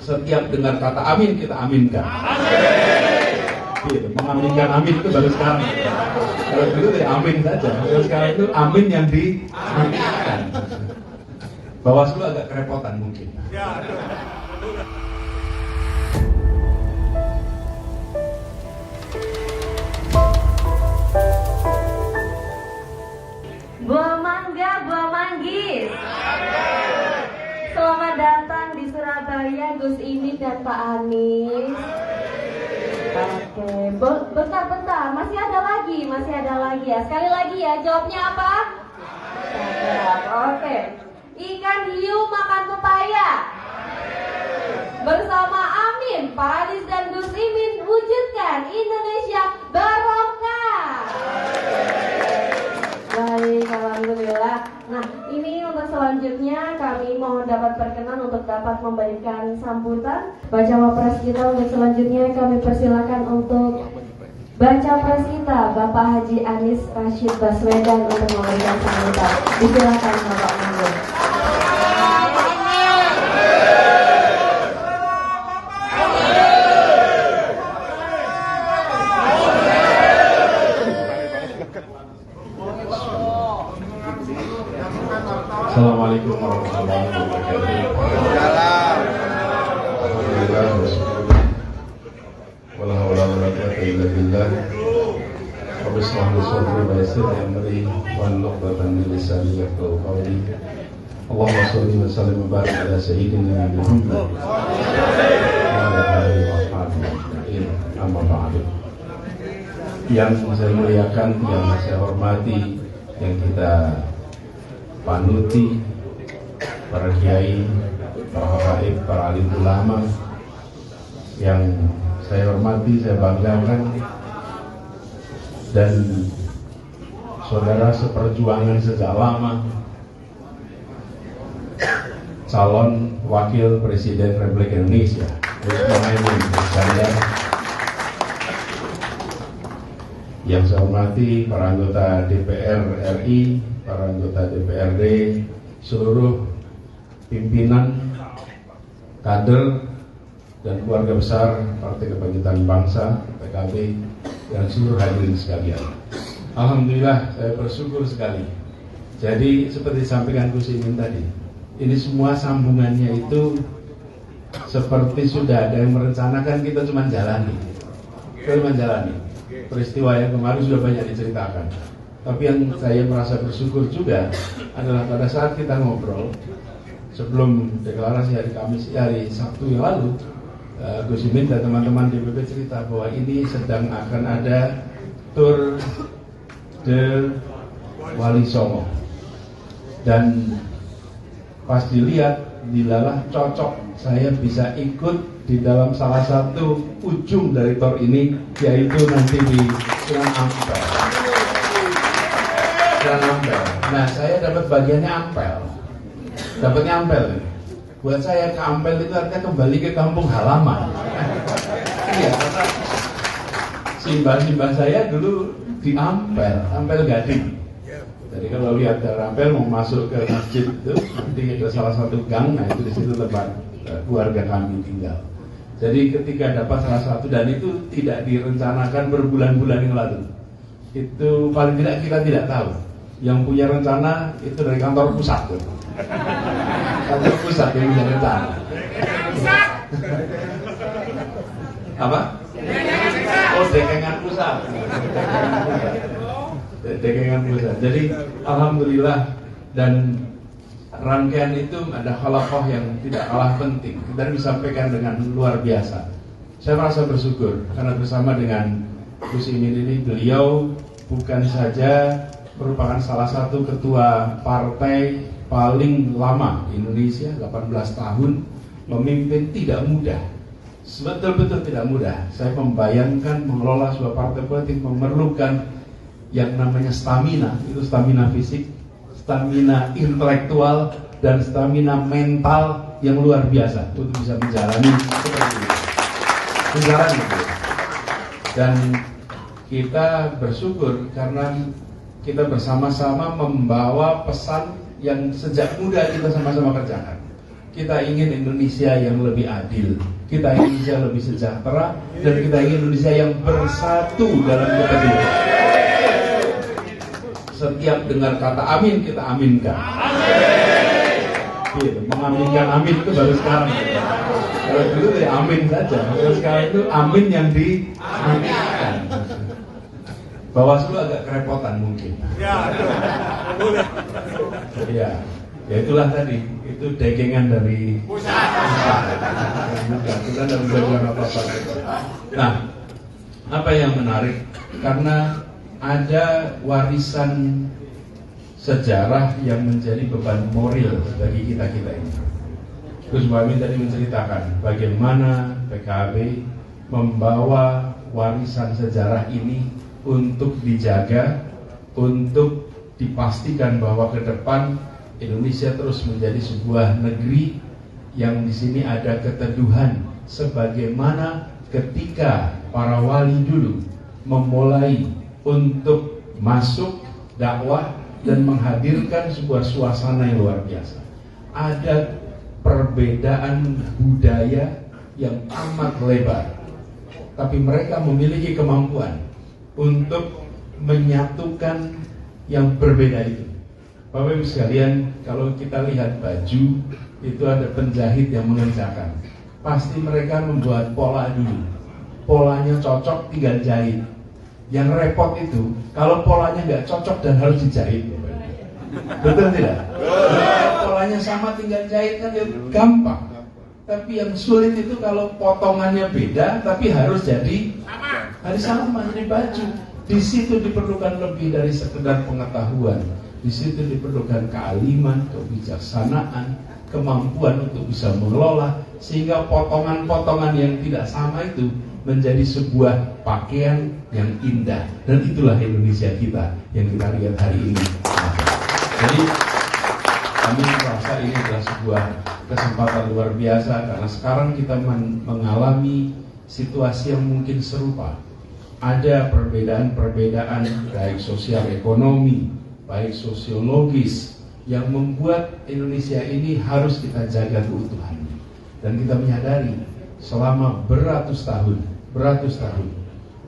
setiap dengar kata amin kita aminkan. Gitu, mengaminkan amin itu baru sekarang. Kalau dulu ya amin saja. Kalau sekarang itu amin yang diaminkan. Bawaslu agak kerepotan mungkin. Buah mangga, buah manggis. Selamat datang di Surabaya, Gus Imin dan Pak Anies. Oke, bentar, masih ada lagi ya. Sekali lagi ya, jawabnya apa? Oke. Ikan hiu makan pepaya. Bersama Amin, Pak Anies dan Gus Imin wujudkan Indonesia barokah. Baik, alhamdulillah. Nah, ini untuk selanjutnya kami mohon dapat berkenan untuk dapat memberikan sambutan bacawa pres kita. Untuk selanjutnya kami persilakan untuk baca pres kita Bapak Haji Anies Rashid Baswedan untuk memberikan sambutan. Disilakan Bapak Mangga. Assalamualaikum warahmatullahi wabarakatuh. Alhamdulillah wala haula wala quwwata illa billah. Rabbi shrah li sadri wa yassir li amri wahlul 'uqdatam min lisani yafqahu qawli. Allahumma shalli wa sallim wa barik ala sayyidina Muhammad wa ala alihi wa sahbihi amma ba'du. Yang saya muliakan, yang saya hormati, yang kita panuti, para kiai, para habaib, para alim ulama yang saya hormati, saya banggakan, dan saudara seperjuangan sejak lama, calon wakil presiden Republik Indonesia, Gus Muhaimin Iskandar, yang saya hormati para anggota DPR RI, para anggota DPRD, seluruh pimpinan, kader, dan keluarga besar Partai Kebangkitan Bangsa, PKB, dan seluruh hadirin sekalian. Alhamdulillah, saya bersyukur sekali. Jadi seperti disampaikan Gus Imin tadi, ini semua sambungannya itu seperti sudah ada yang merencanakan, kita cuma jalani. Peristiwa yang kemarin sudah banyak diceritakan. Tapi yang saya merasa bersyukur juga adalah pada saat kita ngobrol sebelum deklarasi hari Sabtu yang lalu, Gus Imin dan teman-teman DPP cerita bahwa ini sedang akan ada Tour de Wali Songo, dan pas dilihat dilalah cocok saya bisa ikut di dalam salah satu ujung dari tour ini, yaitu nanti di Sunan Ampel. Nah, saya dapat bagiannya Ampel. Dapatnya Ampel. Buat saya ke Ampel itu artinya kembali ke kampung halaman. Iya, karena simbah-simbah saya dulu di Ampel Gading. Jadi kalau lihat dari Ampel mau masuk ke masjid itu, nanti ada salah satu gang, nah itu di situ tempat keluarga kami tinggal. Jadi ketika dapat salah satu, dan itu tidak direncanakan berbulan-bulan yang lalu, itu paling tidak kita tidak tahu. Yang punya rencana itu dari kantor pusat tuh. Kantor pusat yang punya rencana. Apa? Oh, dekengan pusat. Dekengan pusat. Jadi alhamdulillah, dan rangkaian itu ada khalaqah yang tidak kalah penting dan disampaikan dengan luar biasa. Saya merasa bersyukur karena bersama dengan Gus Imin ini, beliau bukan saja merupakan salah satu ketua partai paling lama di Indonesia, 18 tahun memimpin, tidak mudah. Betul-betul tidak mudah. Saya membayangkan mengelola sebuah partai politik memerlukan yang namanya stamina, itu stamina fisik, stamina intelektual, dan stamina mental yang luar biasa untuk bisa menjalani seperti ini. Dan kita bersyukur karena kita bersama-sama membawa pesan yang sejak muda kita sama-sama kerjakan. Kita ingin Indonesia yang lebih adil, kita ingin Indonesia lebih sejahtera, dan kita ingin Indonesia yang bersatu dalam keteduhan. Setiap dengar kata amin, kita aminkan. Gitu, mengaminkan amin itu baru sekarang. Kalau dulu ya amin saja, kalau sekarang itu amin yang diaminkan. Bawaslu agak kerepotan mungkin. Ya, ya itulah tadi, itu dagingan dari pusat. Kita tidak menjaga apa-apa. Nah, apa yang menarik? Karena ada warisan sejarah yang menjadi beban moral bagi kita-kita ini. Gus Muhaimin tadi menceritakan bagaimana PKB membawa warisan sejarah ini untuk dijaga, untuk dipastikan bahwa ke depan Indonesia terus menjadi sebuah negeri yang di sini ada keteduhan, sebagaimana ketika para wali dulu memulai untuk masuk dakwah dan menghadirkan sebuah suasana yang luar biasa. Ada perbedaan budaya yang amat lebar, tapi mereka memiliki kemampuan untuk menyatukan yang berbeda itu. Bapak Ibu sekalian, kalau kita lihat baju, itu ada penjahit yang mengerjakan. Pasti mereka membuat pola dulu. Polanya cocok, tinggal jahit. Yang repot itu, kalau polanya nggak cocok dan harus dijahit. Betul tidak? Polanya sama, tinggal jahit kan ya gampang. Tapi yang sulit itu kalau potongannya beda, tapi harus jadi sama, jadi baju. Di situ diperlukan lebih dari sekedar pengetahuan. Di situ diperlukan kealiman, kebijaksanaan, kemampuan untuk bisa mengelola, sehingga potongan-potongan yang tidak sama itu menjadi sebuah pakaian yang indah. Dan itulah Indonesia kita yang kita lihat hari ini. Jadi kami merasa ini adalah sebuah kesempatan luar biasa, karena sekarang kita mengalami situasi yang mungkin serupa. Ada perbedaan-perbedaan baik sosial ekonomi, baik sosiologis, yang membuat Indonesia ini harus kita jaga keutuhannya. Dan kita menyadari selama beratus tahun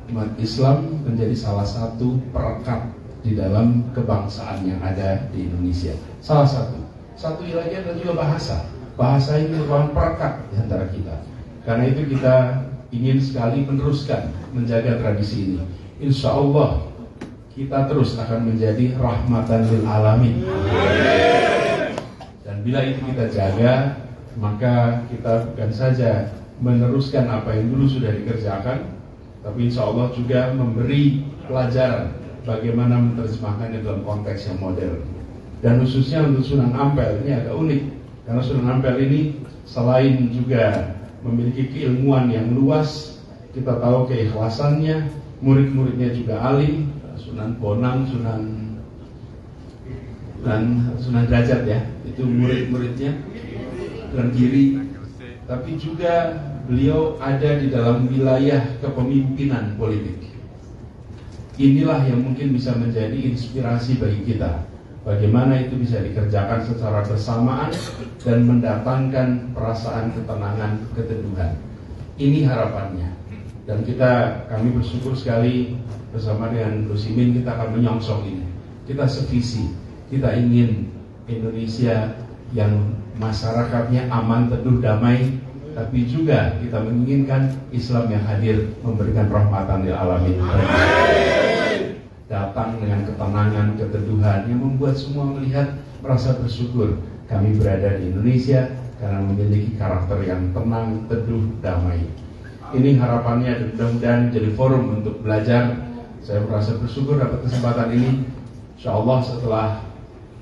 umat Islam menjadi salah satu perekat di dalam kebangsaan yang ada di Indonesia. Salah satu lagi adalah juga bahasa ini merupakan perekat di antara kita. Karena itu kita ingin sekali meneruskan menjaga tradisi ini. Insya Allah kita terus akan menjadi rahmatan lil alamin. Dan bila itu kita jaga, maka kita bukan saja meneruskan apa yang dulu sudah dikerjakan, tapi insya Allah juga memberi pelajaran bagaimana menerjemahkannya dalam konteks yang modern. Dan khususnya untuk Sunan Ampel ini agak unik, karena Sunan Ampel ini selain juga memiliki keilmuan yang luas, kita tahu keikhlasannya, murid-muridnya juga alim, Sunan Bonang, Sunan Derajat ya, itu murid-muridnya, Sunan Giri. Tapi juga beliau ada di dalam wilayah kepemimpinan politik. Inilah yang mungkin bisa menjadi inspirasi bagi kita. Bagaimana itu bisa dikerjakan secara bersamaan dan mendatangkan perasaan ketenangan, keteduhan. Ini harapannya. Dan kami bersyukur sekali bersama dengan Gus Imin kita akan menyongsong ini. Kita sevisi, kita ingin Indonesia yang masyarakatnya aman, teduh, damai, tapi juga kita menginginkan Islam yang hadir memberikan rahmatan lil alamin. Datang dengan ketenangan, keteduhan yang membuat semua melihat, merasa bersyukur kami berada di Indonesia karena memiliki karakter yang tenang, teduh, damai. Ini harapannya, dan mudah-mudahan jadi forum untuk belajar. Saya merasa bersyukur dapat kesempatan ini. Insya Allah setelah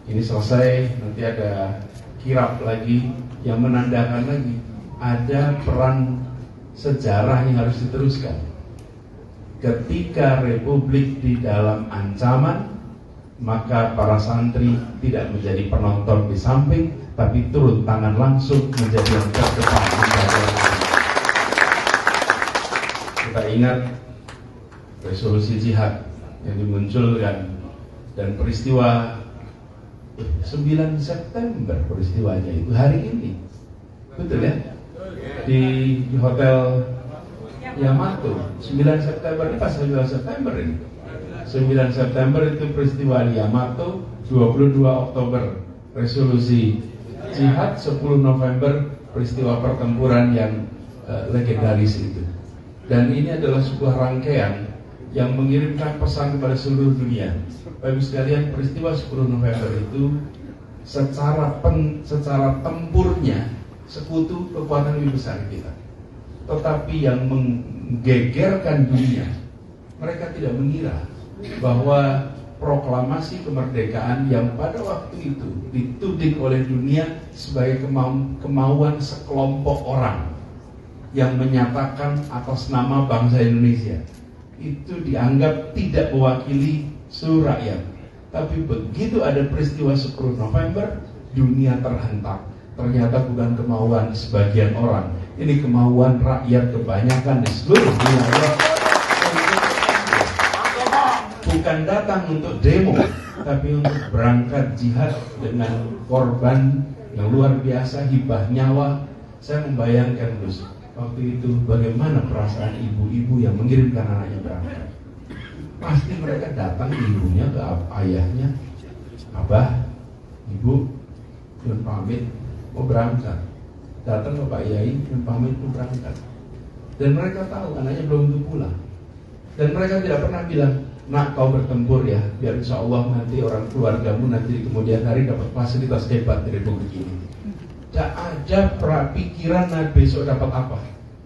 ini selesai, nanti ada kirap lagi yang menandakan lagi ada peran sejarah yang harus diteruskan. Ketika Republik di dalam ancaman, maka para santri tidak menjadi penonton di samping, tapi turun tangan langsung menjadi yang terdepan. Kita ingat resolusi jihad yang dimunculkan dan peristiwa 9 September peristiwanya itu hari ini. betul ya? Di Hotel Yamato, 9 September ini pas 9 September ini. 9 September itu peristiwa di Yamato, 22 Oktober resolusi jihad, 10 November peristiwa pertempuran yang legendaris itu. Dan ini adalah sebuah rangkaian yang mengirimkan pesan kepada seluruh dunia. Bapak Ibu sekalian, peristiwa 10 November itu secara tempurnya sekutu kekuatan lebih besar kita. Tetapi yang menggegerkan dunia, mereka tidak mengira bahwa proklamasi kemerdekaan yang pada waktu itu dituding oleh dunia sebagai kemauan sekelompok orang yang menyatakan atas nama bangsa Indonesia, itu dianggap tidak mewakili seluruh rakyat. Tapi begitu ada peristiwa 10 November, dunia terhentak. Ternyata bukan kemauan sebagian orang, ini kemauan rakyat kebanyakan di seluruh dunia. Bukan datang untuk demo, tapi untuk berangkat jihad dengan korban yang luar biasa, hibah nyawa. Saya membayangkan Gus, waktu itu bagaimana perasaan ibu-ibu yang mengirimkan anaknya berangkat. Pasti mereka datang ke ibunya, ke ayahnya, Abah, Ibu, Yun pamit mau berangkat. Datang ke Pak Yai, Yun pamit mau berangkat. Dan mereka tahu anaknya belum tentu pulang. Dan mereka tidak pernah bilang, nak kau bertempur ya, biar insya Allah nanti orang keluargamu nanti di kemudian hari dapat fasilitas hebat dari Republik ini. Tak ada pikiran besok dapat apa.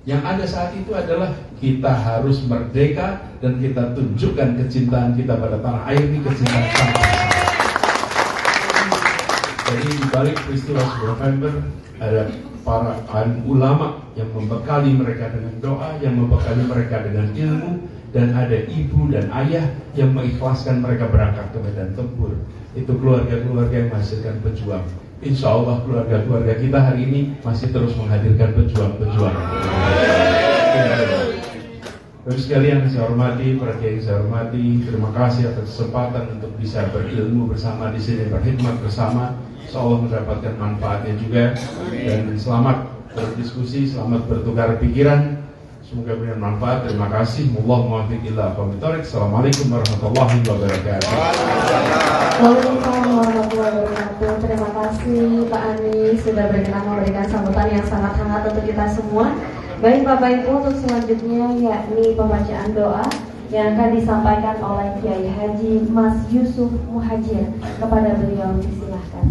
Yang ada saat itu adalah kita harus merdeka dan kita tunjukkan kecintaan kita pada tanah air ini, kecintaan bangsa. Jadi di balik peristiwa 10 November ada para ulama yang membekali mereka dengan doa, yang membekali mereka dengan ilmu, dan ada ibu dan ayah yang mengikhlaskan mereka berangkat ke medan tempur. Itu keluarga-keluarga yang menghasilkan pejuang. Insya Allah keluarga-keluarga kita hari ini masih terus menghadirkan pejuang-pejuang. Bapak sekalian yang saya hormati, para kiai yang saya hormati, terima kasih atas kesempatan untuk bisa berilmu bersama di sini, berkhidmat bersama. Insya Allah mendapatkan manfaatnya juga. Dan selamat berdiskusi, selamat bertukar pikiran. Semoga berikan manfaat. Terima kasih. Assalamualaikum warahmatullahi wabarakatuh. Waalaikumsalam warahmatullahi wabarakatuh. Terima kasih Pak Anies sudah berkenan memberikan sambutan yang sangat hangat untuk kita semua. Baik Bapak Ibu, untuk selanjutnya yakni pembacaan doa yang akan disampaikan oleh Kiai Haji Mas Yusuf Muhajir. Kepada beliau disilahkan.